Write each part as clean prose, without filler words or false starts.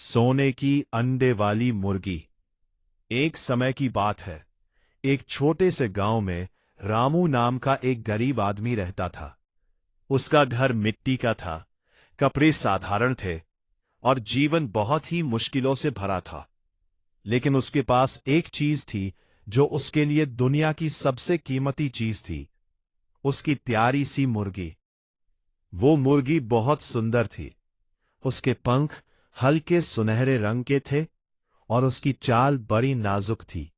सोने की अंडे वाली मुर्गी। एक समय की बात है। एक छोटे से गांव में रामू नाम का एक गरीब आदमी रहता था। उसका घर मिट्टी का था, कपड़े साधारण थे और जीवन बहुत ही मुश्किलों से भरा था। लेकिन उसके पास एक चीज थी जो उसके लिए दुनिया की सबसे कीमती चीज थी, उसकी प्यारी सी मुर्गी। वो मुर्गी बहुत सुंदर थी। उसके पंख हल्के सुनहरे रंग के थे और उसकी चाल बड़ी नाजुक थी।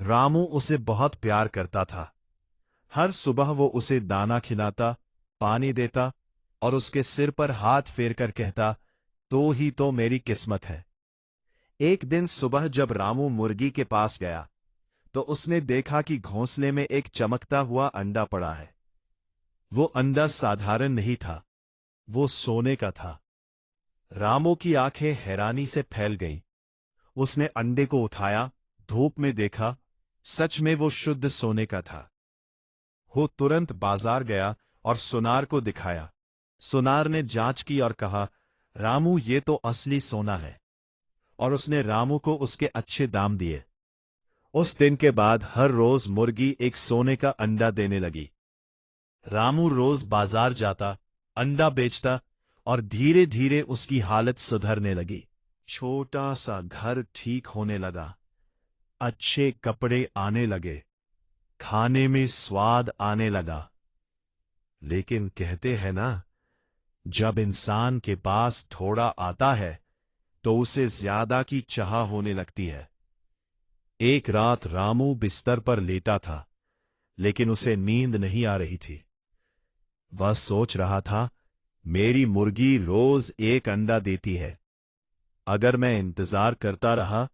रामू उसे बहुत प्यार करता था। हर सुबह वो उसे दाना खिलाता, पानी देता और उसके सिर पर हाथ फेरकर कहता, तो ही तो मेरी किस्मत है। एक दिन सुबह जब रामू मुर्गी के पास गया तो उसने देखा कि घोंसले में एक चमकता हुआ अंडा पड़ा है। वो अंडा साधारण नहीं था, वो सोने का था। रामू की आंखें हैरानी से फैल गईं। उसने अंडे को उठाया, धूप में देखा। सच में वो शुद्ध सोने का था। वो तुरंत बाजार गया और सुनार को दिखाया। सुनार ने जांच की और कहा, रामू ये तो असली सोना है। और उसने रामू को उसके अच्छे दाम दिए। उस दिन के बाद हर रोज मुर्गी एक सोने का अंडा देने लगी। रामू रोज बाजार जाता, अंडा बेचता और धीरे धीरे उसकी हालत सुधरने लगी। छोटा सा घर ठीक होने लगा, अच्छे कपड़े आने लगे, खाने में स्वाद आने लगा। लेकिन कहते हैं ना, जब इंसान के पास थोड़ा आता है तो उसे ज्यादा की चाह होने लगती है। एक रात रामू बिस्तर पर लेटा था, लेकिन उसे नींद नहीं आ रही थी। वह सोच रहा था, मेरी मुर्गी रोज एक अंडा देती है। अगर मैं इंतजार करता रहा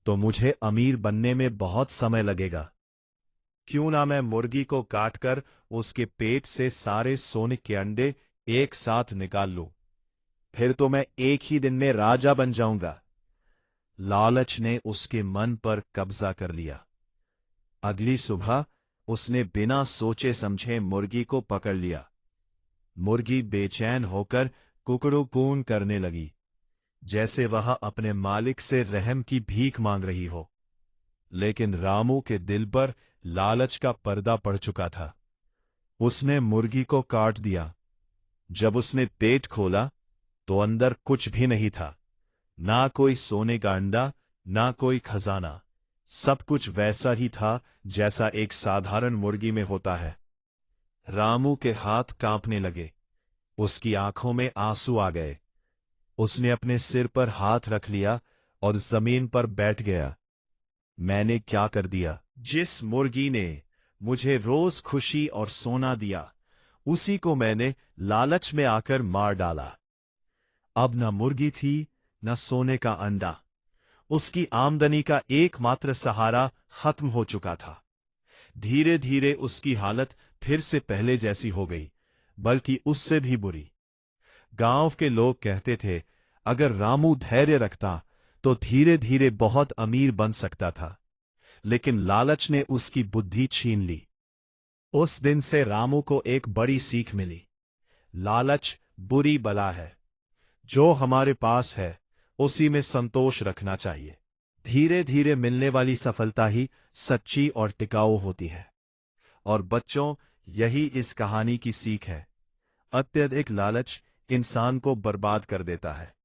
तो मुझे अमीर बनने में बहुत समय लगेगा। क्यों ना मैं मुर्गी को काटकर उसके पेट से सारे सोने के अंडे एक साथ निकाल लूं। फिर तो मैं एक ही दिन में राजा बन जाऊंगा। लालच ने उसके मन पर कब्जा कर लिया। अगली सुबह उसने बिना सोचे समझे मुर्गी को पकड़ लिया। मुर्गी बेचैन होकर कुकड़ू-कूं करने लगी, जैसे वह अपने मालिक से रहम की भीख मांग रही हो। लेकिन रामू के दिल पर लालच का पर्दा पड़ चुका था। उसने मुर्गी को काट दिया। जब उसने पेट खोला तो अंदर कुछ भी नहीं था, ना कोई सोने का अंडा, ना कोई खजाना। सब कुछ वैसा ही था जैसा एक साधारण मुर्गी में होता है। रामू के हाथ कांपने लगे, उसकी आंखों में आंसू आ गए। उसने अपने सिर पर हाथ रख लिया और जमीन पर बैठ गया। मैंने क्या कर दिया? जिस मुर्गी ने मुझे रोज खुशी और सोना दिया, उसी को मैंने लालच में आकर मार डाला। अब न मुर्गी थी, न सोने का अंडा। उसकी आमदनी का एकमात्र सहारा खत्म हो चुका था। धीरे धीरे उसकी हालत फिर से पहले जैसी हो गई, बल्कि उससे भी बुरी। गांव के लोग कहते थे, अगर रामू धैर्य रखता तो धीरे धीरे बहुत अमीर बन सकता था। लेकिन लालच ने उसकी बुद्धि छीन ली। उस दिन से रामू को एक बड़ी सीख मिली। लालच बुरी बला है। जो हमारे पास है उसी में संतोष रखना चाहिए। धीरे धीरे मिलने वाली सफलता ही सच्ची और टिकाऊ होती है। और बच्चों, यही इस कहानी की सीख है। अत्यधिक लालच इंसान को बर्बाद कर देता है।